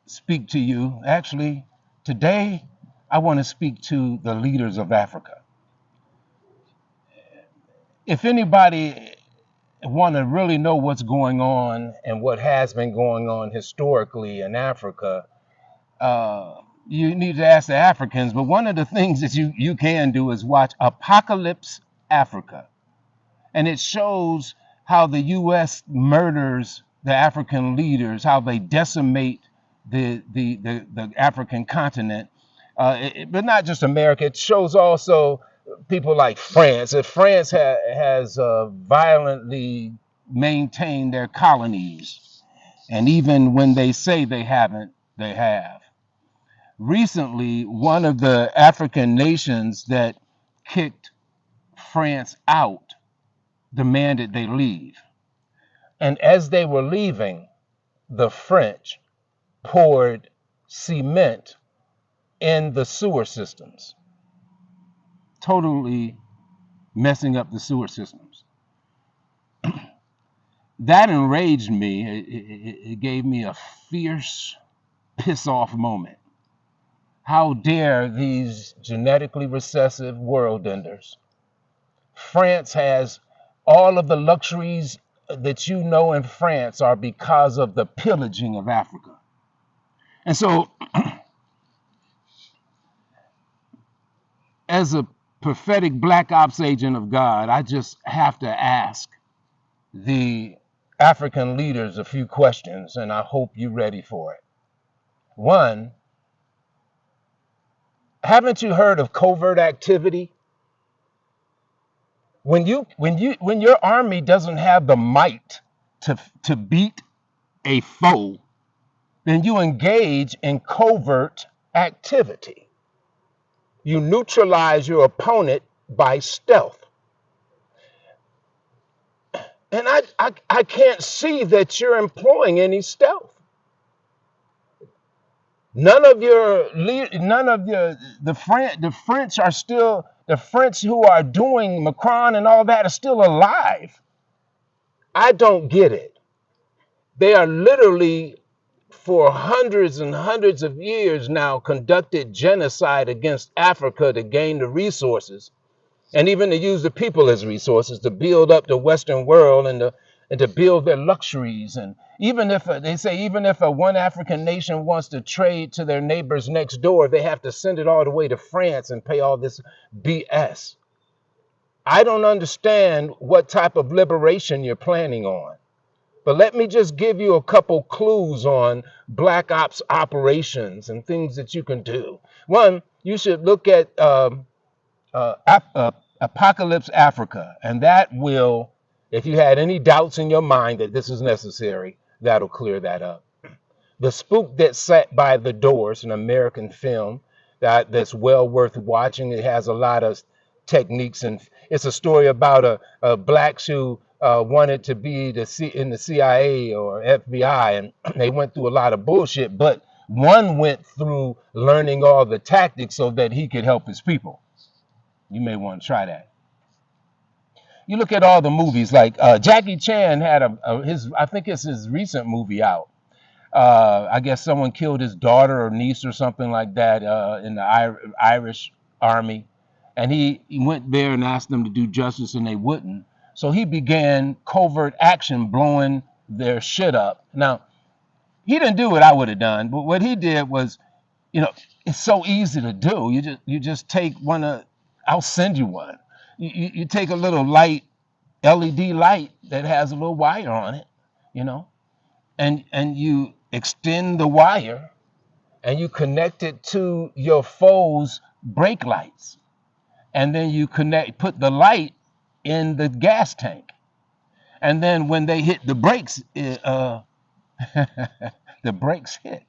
speak to you. Actually, today I want to speak to the leaders of Africa. If anybody want to really know what's going on and what has been going on historically in Africa, you need to ask the Africans. But one of the things that you can do is watch Apocalypse Africa. And it shows how the U.S. murders the African leaders, how they decimate the African continent, but not just America. It shows also people like France. If France has violently maintained their colonies, and even when they say they haven't, they have. Recently, one of the African nations that kicked France out demanded they leave. And as they were leaving, the French poured cement in the sewer systems, totally messing up the sewer systems. That enraged me. It gave me a fierce piss off moment. How dare these genetically recessive world enders? France has all of the luxuries that you know in France are because of the pillaging of Africa. And so, as a prophetic black ops agent of God, I just have to ask the African leaders a few questions, and I hope you're ready for it. One, haven't you heard of covert activity? When your army doesn't have the might to beat a foe, then you engage in covert activity. You neutralize your opponent by stealth. And I can't see that you're employing any stealth. The French are still, the French who are doing Macron and all that are still alive. I don't get it. They are literally, for hundreds and hundreds of years now, conducted genocide against Africa to gain the resources, and even to use the people as resources to build up the Western world and to build their luxuries. And even if they say, even if a one African nation wants to trade to their neighbors next door, they have to send it all the way to France and pay all this BS. I don't understand what type of liberation you're planning on. But let me just give you a couple clues on black ops operations and things that you can do. One, you should look at Apocalypse Africa, and that will, if you had any doubts in your mind that this is necessary, that'll clear that up. The Spook That Sat by the Doors, an American film that's well worth watching. It has a lot of techniques, and it's a story about a blacks who wanted to be in the CIA or FBI, and they went through a lot of bullshit, but one went through learning all the tactics so that he could help his people. You may want to try that. You look at all the movies, like Jackie Chan had I think it's his recent movie out. I guess someone killed his daughter or niece or something like that in the Irish army. And he went there and asked them to do justice, and they wouldn't. So he began covert action, blowing their shit up. Now, he didn't do what I would have done, but what he did was, it's so easy to do. You just take I'll send you one. You take a little light, LED light that has a little wire on it, and you extend the wire and you connect it to your foe's brake lights. And then you put the light in the gas tank. And then when they hit the brakes, the brakes hit.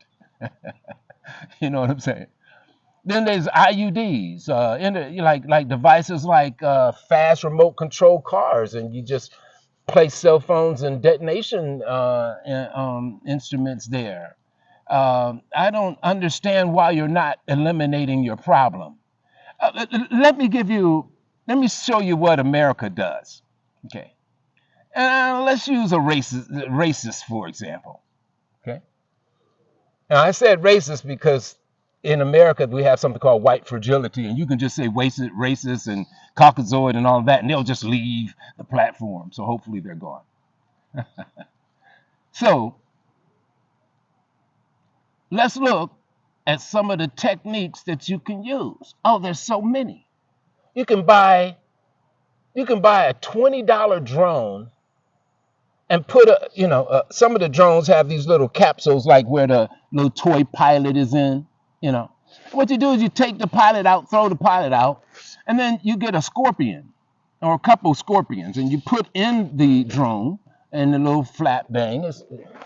You know what I'm saying? Then there's IUDs, like devices like fast remote control cars, and you just place cell phones and detonation instruments there. I don't understand why you're not eliminating your problem. Let me show you what America does. Okay. Let's use a racist, for example. Okay. And I said racist because in America we have something called white fragility, and you can just say racist and Caucasoid and all of that, and they'll just leave the platform. So hopefully they're gone. So let's look at some of the techniques that you can use. Oh, there's so many. You can buy a $20 drone and put some of the drones have these little capsules like where the little toy pilot is in. What you do is you take the pilot out, throw the pilot out, and then you get a scorpion or a couple scorpions and you put in the drone and the little flap thing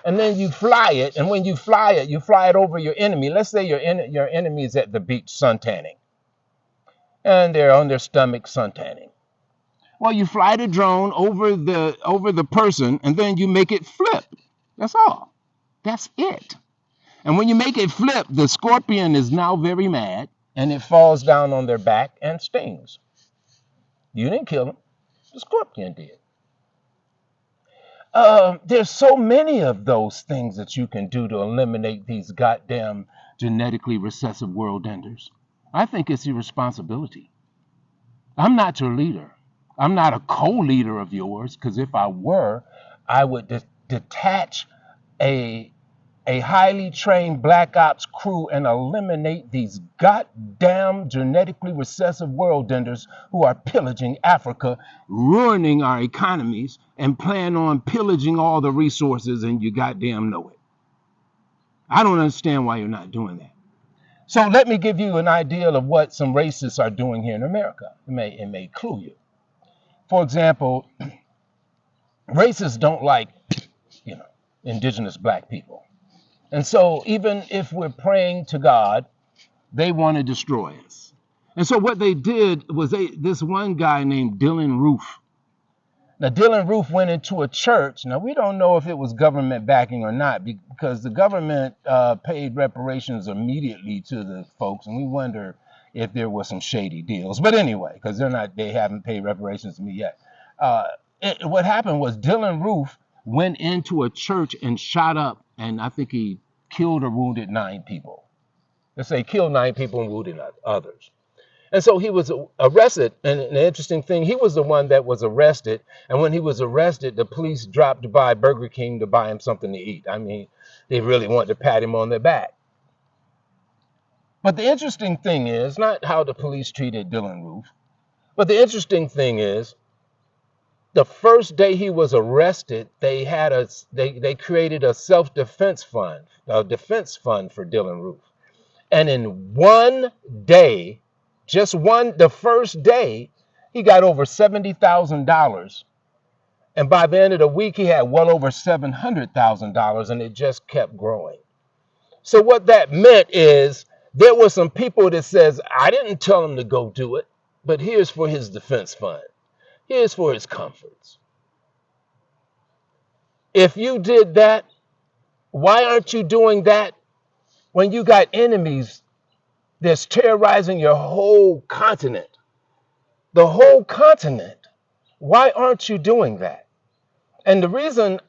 and then you fly it. And when you fly it over your enemy. Let's say your enemy is at the beach suntanning and they're on their stomach suntanning. Well, you fly the drone over the person and then you make it flip. That's all. That's it. And when you make it flip, the scorpion is now very mad and it falls down on their back and stings. You didn't kill him. The scorpion did. There's so many of those things that you can do to eliminate these goddamn genetically recessive world enders. I think it's your responsibility. I'm not your leader. I'm not a co-leader of yours, because if I were, I would detach a highly trained black ops crew and eliminate these goddamn genetically recessive world enders who are pillaging Africa, ruining our economies, and plan on pillaging all the resources, and you goddamn know it. I don't understand why you're not doing that. So let me give you an idea of what some racists are doing here in America. It may clue you. For example, racists don't like, indigenous black people. And so even if we're praying to God, they want to destroy us. And so what they did was this one guy named Dylan Roof. Now, Dylan Roof went into a church. Now, we don't know if it was government backing or not, because the government paid reparations immediately to the folks. And we wonder if there were some shady deals. But anyway, because they haven't paid reparations to me yet. What happened was Dylan Roof went into a church and shot up, and I think he killed or wounded 9 people. Let's say killed 9 people and wounded others. And so he was arrested. And an interesting thing, he was the one that was arrested. And when he was arrested, the police dropped by Burger King to buy him something to eat. I mean, they really wanted to pat him on the back. But the interesting thing is not how the police treated Dylan Roof, but the interesting thing is the first day he was arrested, they created a self-defense fund, a defense fund for Dylan Roof. And in one day, the first day, he got over $70,000. And by the end of the week, he had well over $700,000, and it just kept growing. So what that meant is there were some people that says, I didn't tell him to go do it, but here's for his defense fund. Here's for his comforts. If you did that, why aren't you doing that when you got enemies that's terrorizing your whole continent? The whole continent. Why aren't you doing that? And the reason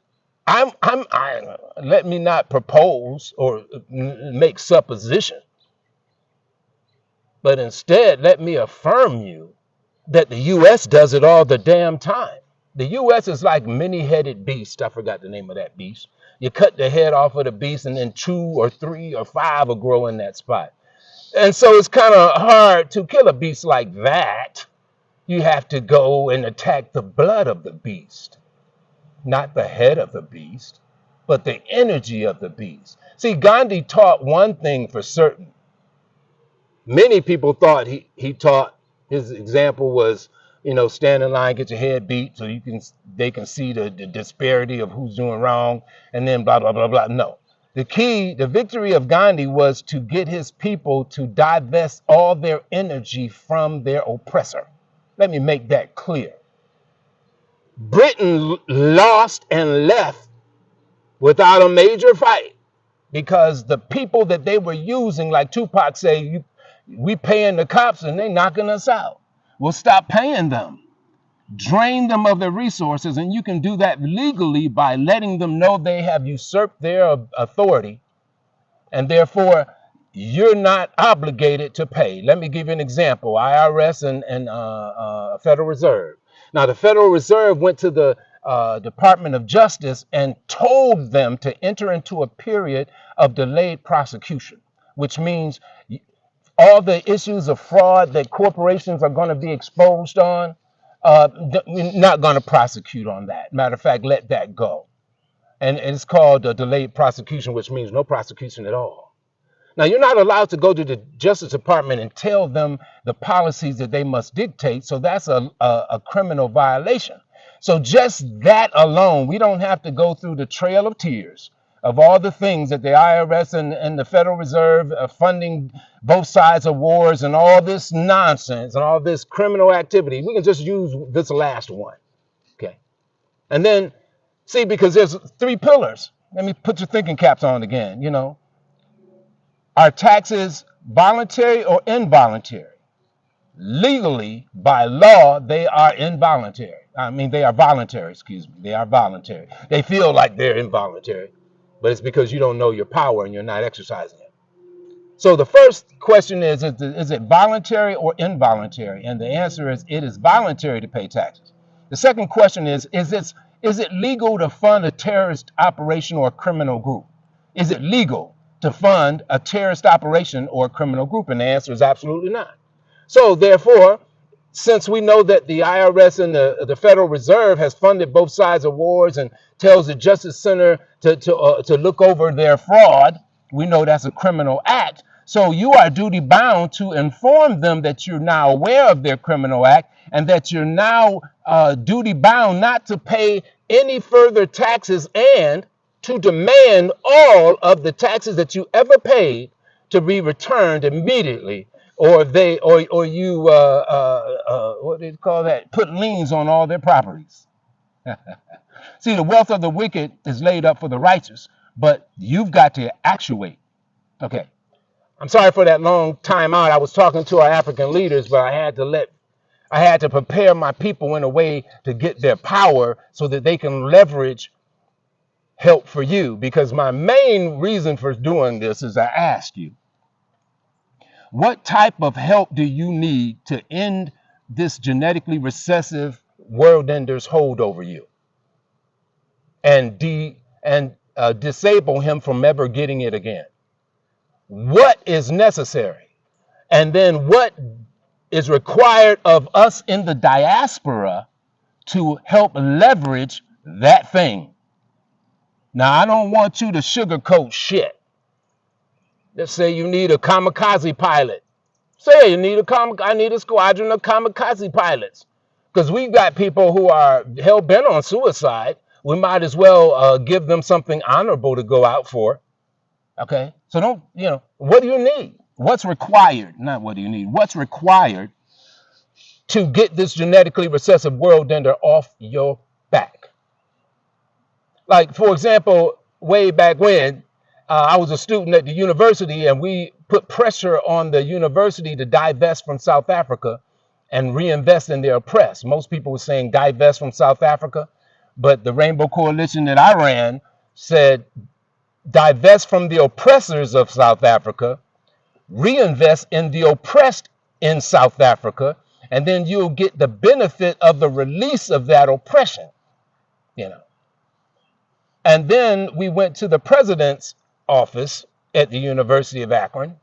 let me not propose or make supposition, but instead let me affirm you that the U.S. does it all the damn time. The U.S. is like many-headed beast. I forgot the name of that beast. You cut the head off of the beast and then 2 or 3 or 5 will grow in that spot. And so it's kind of hard to kill a beast like that. You have to go and attack the blood of the beast, not the head of the beast, but the energy of the beast. See, Gandhi taught one thing for certain. Many people thought he taught, his example was, stand in line, get your head beat so they can see the disparity of who's doing wrong, and then blah, blah, blah, blah. No. The victory of Gandhi was to get his people to divest all their energy from their oppressor. Let me make that clear. Britain lost and left without a major fight because the people that they were using, like Tupac say, we paying the cops and they knocking us out. We'll stop paying them. Drain them of their resources, and you can do that legally by letting them know they have usurped their authority and therefore you're not obligated to pay. Let me give you an example: IRS and Federal Reserve. Now, the Federal Reserve went to the Department of Justice and told them to enter into a period of delayed prosecution, which means all the issues of fraud that corporations are going to be exposed on, we're not going to prosecute on that. Matter of fact, let that go. And it's called delayed prosecution, which means no prosecution at all. Now, you're not allowed to go to the Justice Department and tell them the policies that they must dictate. So that's a criminal violation. So just that alone, we don't have to go through the trail of tears of all the things that the IRS and the Federal Reserve are funding both sides of wars and all this nonsense and all this criminal activity. We can just use this last one. Okay. And then see, because there's three pillars. Let me put your thinking caps on again. Are taxes voluntary or involuntary? Legally, by law, they are involuntary. They are voluntary, excuse me. They are voluntary. They feel like they're involuntary, but it's because you don't know your power and you're not exercising it. So the first question is it voluntary or involuntary? And the answer is it is voluntary to pay taxes. The second question is it legal to fund a terrorist operation or a criminal group? Is it legal to fund a terrorist operation or a criminal group? And the answer is absolutely not. So therefore, since we know that the IRS and the Federal Reserve has funded both sides of wars and tells the Justice Center to look over their fraud, we know that's a criminal act. So you are duty bound to inform them that you're now aware of their criminal act and that you're now duty bound not to pay any further taxes and to demand all of the taxes that you ever paid to be returned immediately, or you what do you call that? Put liens on all their properties. See, the wealth of the wicked is laid up for the righteous, but you've got to actuate. Okay. I'm sorry for that long time out. I was talking to our African leaders, but I had to prepare my people in a way to get their power so that they can leverage help for you. Because my main reason for doing this is I asked you, what type of help do you need to end this genetically recessive world ender's hold over you and disable him from ever getting it again? What is necessary? And then what is required of us in the diaspora to help leverage that thing? Now, I don't want you to sugarcoat shit. Let's say you need a kamikaze pilot. Say you need I need a squadron of kamikaze pilots. Because we've got people who are hell-bent on suicide. We might as well give them something honorable to go out for. Okay? So what do you need? What's required? Not what do you need. What's required to get this genetically recessive world ender off your back? Like, for example, way back when, I was a student at the university and we put pressure on the university to divest from South Africa and reinvest in their oppressed. Most people were saying divest from South Africa, but the Rainbow Coalition that I ran said divest from the oppressors of South Africa, reinvest in the oppressed in South Africa, and then you'll get the benefit of the release of that oppression. And then we went to the president's office at the University of Akron.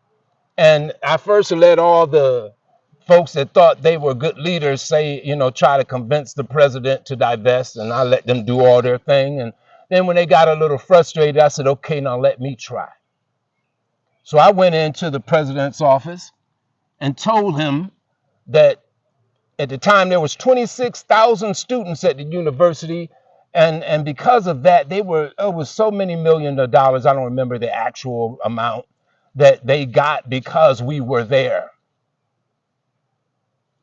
And I first let all the folks that thought they were good leaders say, try to convince the president to divest, and I let them do all their thing. And then when they got a little frustrated, I said, okay, now let me try. So I went into the president's office and told him that at the time there was 26,000 students at the university. And because of that, it was so many millions of dollars. I don't remember the actual amount that they got because we were there.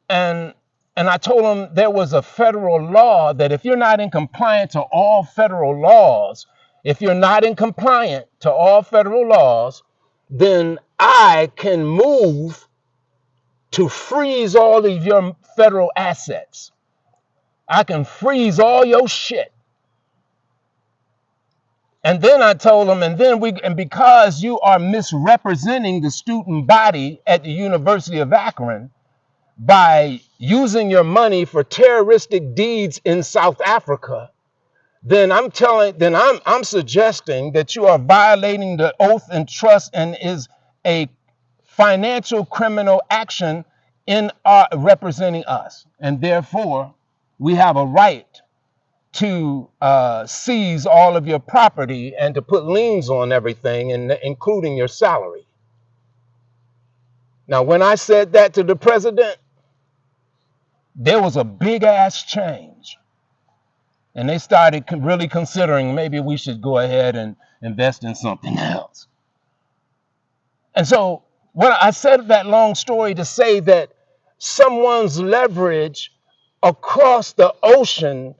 And I told them there was a federal law that if you're not in compliance to all federal laws, then I can move to freeze all of your federal assets. I can freeze all your shit. And then I told them, and because you are misrepresenting the student body at the University of Akron by using your money for terroristic deeds in South Africa, then I'm suggesting that you are violating the oath and trust and is a financial criminal action in our representing us. And therefore, we have a right to seize all of your property and to put liens on everything, and including your salary. Now, when I said that to the president, there was a big ass change. And they started really considering maybe we should go ahead and invest in something else. And so what I said that long story to say that someone's leverage across the ocean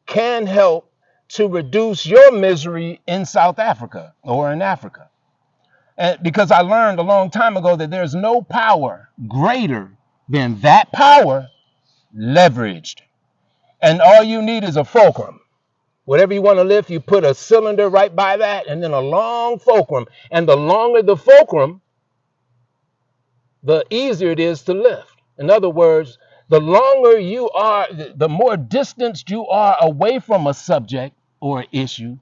can help to reduce your misery in South Africa or in Africa. And because I learned a long time ago that there's no power greater than that power leveraged. And all you need is a fulcrum. Whatever you want to lift, you put a cylinder right by that and then a long fulcrum. And the longer the fulcrum, the easier it is to lift. In other words, the longer you are, the more distanced you are away from a subject or issue,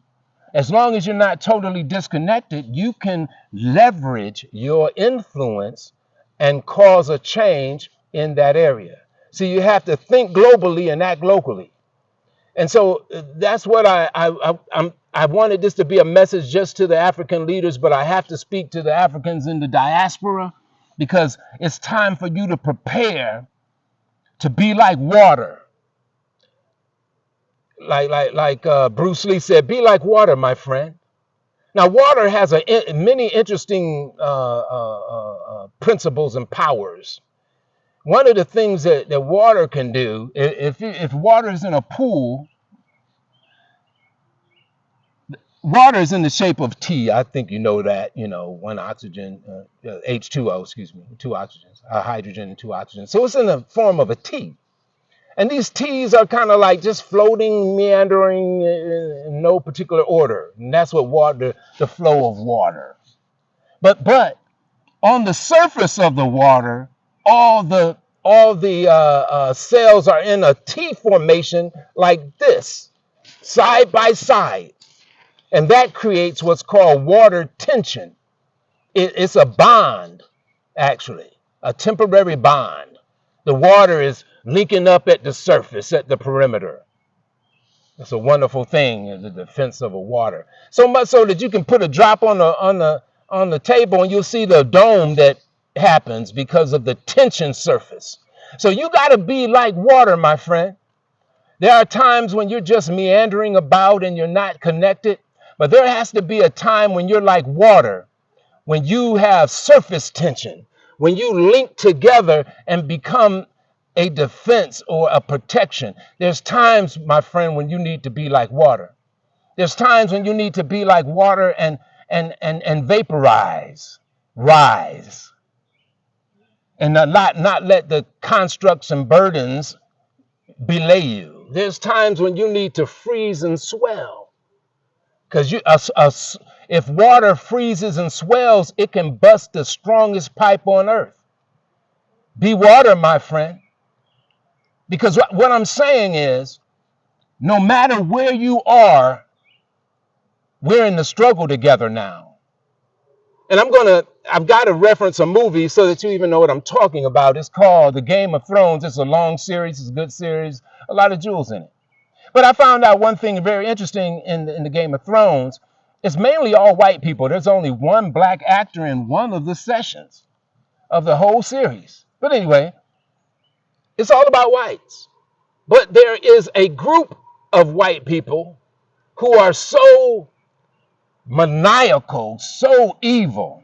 as long as you're not totally disconnected, you can leverage your influence and cause a change in that area. So you have to think globally and act locally. And so that's what I wanted this to be a message just to the African leaders, but I have to speak to the Africans in the diaspora, because it's time for you to prepare to be like water. Like Bruce Lee said, be like water, my friend. Now, water has many interesting principles and powers. One of the things that water can do, if water is in a pool, water is in the shape of T. I think you know that, one oxygen, H2O, excuse me, two oxygens, a hydrogen and two oxygens. So it's in the form of a T. And these T's are kind of like just floating, meandering in no particular order. And that's what water, the flow of water. But on the surface of the water, all the cells are in a T formation like this, side by side. And that creates what's called water tension. It's a bond, actually, a temporary bond. The water is linking up at the surface, at the perimeter. It's a wonderful thing, the defense of a water. So much so that you can put a drop on the table and you'll see the dome that happens because of the tension surface. So you got to be like water, my friend. There are times when you're just meandering about and you're not connected, but there has to be a time when you're like water, when you have surface tension, when you link together and become a defense or a protection. There's times, my friend, when you need to be like water. There's times when you need to be like water and vaporize, rise, and not let the constructs and burdens belay you. There's times when you need to freeze and swell, because if water freezes and swells, it can bust the strongest pipe on earth. Be water, my friend. Because what I'm saying is, no matter where you are, we're in the struggle together now. And I've got to reference a movie so that you even know what I'm talking about. It's called The Game of Thrones. It's a long series. It's a good series. A lot of jewels in it. But I found out one thing very interesting in the Game of Thrones. It's mainly all white people. There's only one black actor in one of the sessions of the whole series. But anyway, it's all about whites. But there is a group of white people who are so maniacal, so evil,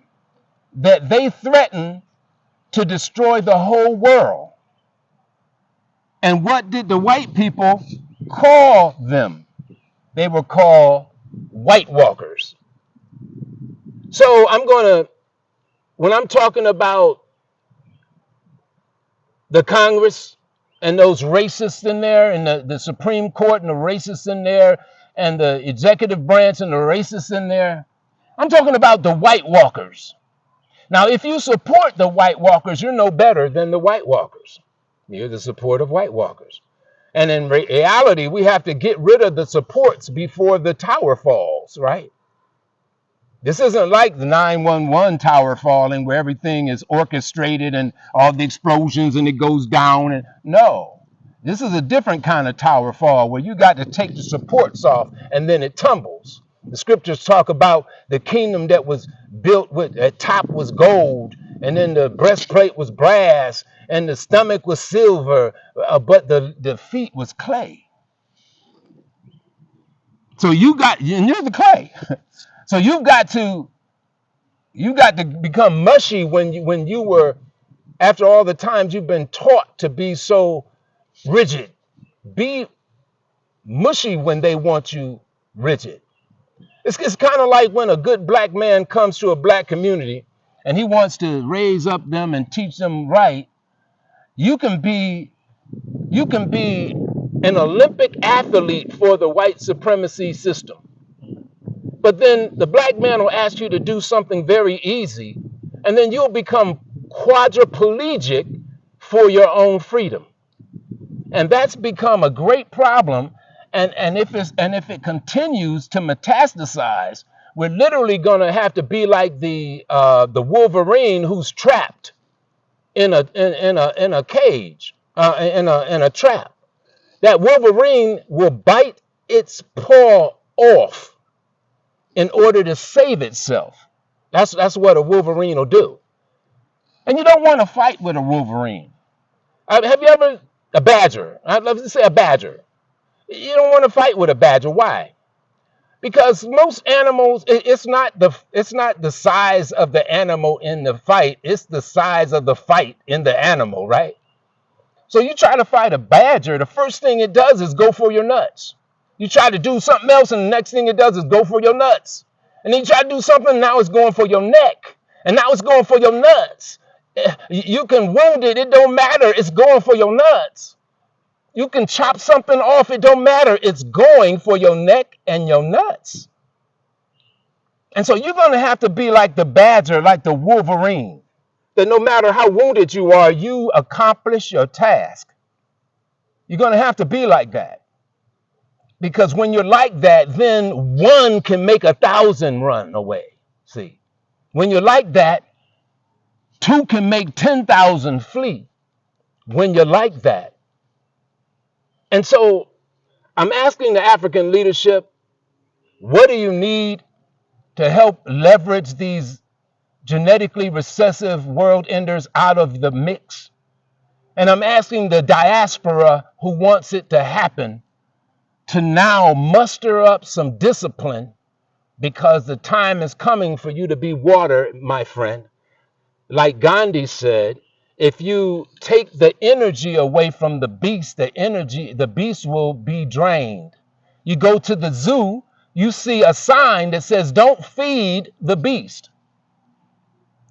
that they threaten to destroy the whole world. And what did the white people call them? They were called White Walkers. So when I'm talking about the Congress and those racists in there, and the Supreme Court and the racists in there, and the executive branch and the racists in there. I'm talking about the White Walkers. Now, if you support the White Walkers, you're no better than the White Walkers. You're the support of White Walkers. And in reality, we have to get rid of the supports before the tower falls, right? This isn't like the 911 tower falling where everything is orchestrated and all the explosions and it goes down. And no, this is a different kind of tower fall where you got to take the supports off and then it tumbles. The scriptures talk about the kingdom that was built with the top was gold, and then the breastplate was brass, and the stomach was silver, but the feet was clay. So you got, and you're the clay. So you got to become mushy when you were, after all the times you've been taught to be so rigid. Be mushy when they want you rigid. It's kind of like when a good black man comes to a black community and he wants to raise up them and teach them right. You can be an Olympic athlete for the white supremacy system. But then the black man will ask you to do something very easy, and then you'll become quadriplegic for your own freedom. And that's become a great problem. And if it continues to metastasize, we're literally going to have to be like the Wolverine who's trapped in a cage, in a trap. That Wolverine will bite its paw off in order to save itself. That's what a Wolverine will do. And you don't want to fight with a Wolverine. Have you ever, a badger? I'd love to say a badger. You don't want to fight with a badger. Why? Because most animals, it's not the size of the animal in the fight, it's the size of the fight in the animal, right? So you try to fight a badger, the first thing it does is go for your nuts. You try to do something else, and the next thing it does is go for your nuts. And then you try to do something, now it's going for your neck. And now it's going for your nuts. You can wound it, it don't matter, it's going for your nuts. You can chop something off, it don't matter, it's going for your neck and your nuts. And so you're going to have to be like the badger, like the Wolverine, that no matter how wounded you are, you accomplish your task. You're going to have to be like that. Because when you're like that, then one can make 1,000 run away. See, when you're like that, two can make 10,000 flee. When you're like that. And so I'm asking the African leadership, what do you need to help leverage these genetically recessive world enders out of the mix? And I'm asking the diaspora who wants it to happen to now muster up some discipline, because the time is coming for you to be water, my friend. Like Gandhi said, if you take the energy away from the beast, the beast will be drained. You go to the zoo, you see a sign that says, don't feed the beast,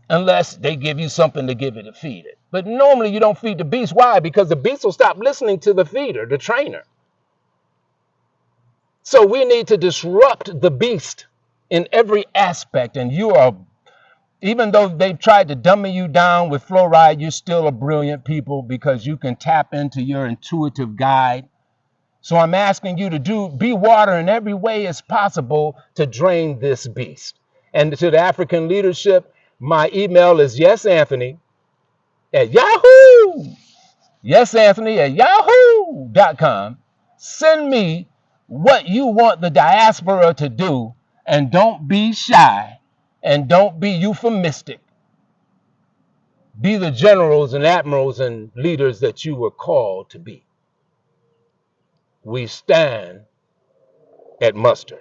unless they give you something to give it to feed it. But normally you don't feed the beast. Why? Because the beast will stop listening to the feeder, the trainer. So we need to disrupt the beast in every aspect. And you are, even though they've tried to dummy you down with fluoride, you're still a brilliant people, because you can tap into your intuitive guide. So I'm asking you to be water in every way as possible to drain this beast. And to the African leadership, my email is yesanthony@yahoo. yesanthony@yahoo.com. Send me what you want the diaspora to do, and don't be shy and don't be euphemistic. Be the generals and admirals and leaders that you were called to be. We stand at muster.